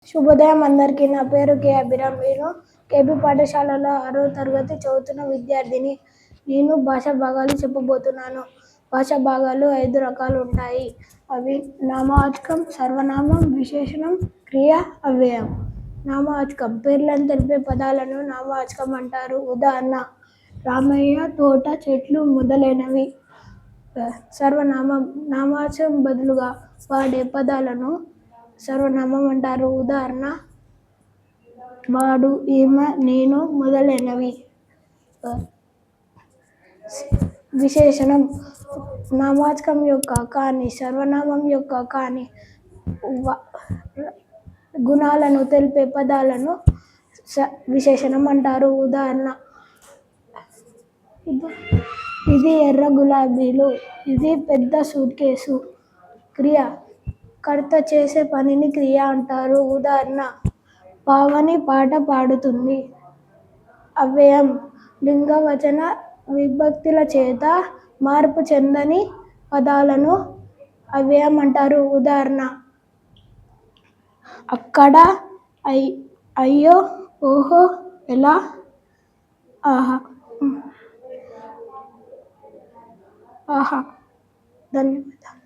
శుభోదయం అందరికీ. నా పేరు కె అభిరామ్. నేను కేపీ పాఠశాలలో 6వ తరగతి చదువుతున్న విద్యార్థిని. నేను భాషా భాగాలు చెప్పబోతున్నాను. భాషా భాగాలు 5 రకాలు ఉంటాయి. అవి నామవాచకం, సర్వనామం, విశేషణం, క్రియ, అవ్యయం. నామవాచకం పేర్లను తెలిపే పదాలను నామవాచకం అంటారు. ఉదాహరణ: రామయ్య, తోట, చెట్లు మొదలైనవి. సర్వనామం నామవాచకం బదులుగా వాడే పదాలను సర్వనామం అంటారు. ఉదాహరణ: వాడు, ఈమె, నేను మొదలైనవి. విశేషణం నామవాచకం యొక్క కానీ సర్వనామం యొక్క కానీ గుణాలను తెలిపే పదాలను విశేషణం అంటారు. ఉదాహరణ: ఇది ఎర్ర గులాబీలు. ఇది పెద్ద సూట్ కేసు. క్రియ కర్త చేసే పనిని క్రియ అంటారు. ఉదాహరణ: పావని పాట పాడుతుంది. అవ్యయం లింగ, వచన, విభక్తుల చేత మార్పు చెందని పదాలను అవ్యయం అంటారు. ఉదాహరణ: అక్కడ, అయ్యో, ఓహో, ఎలా, ఆహా. ధన్యవాదాలు.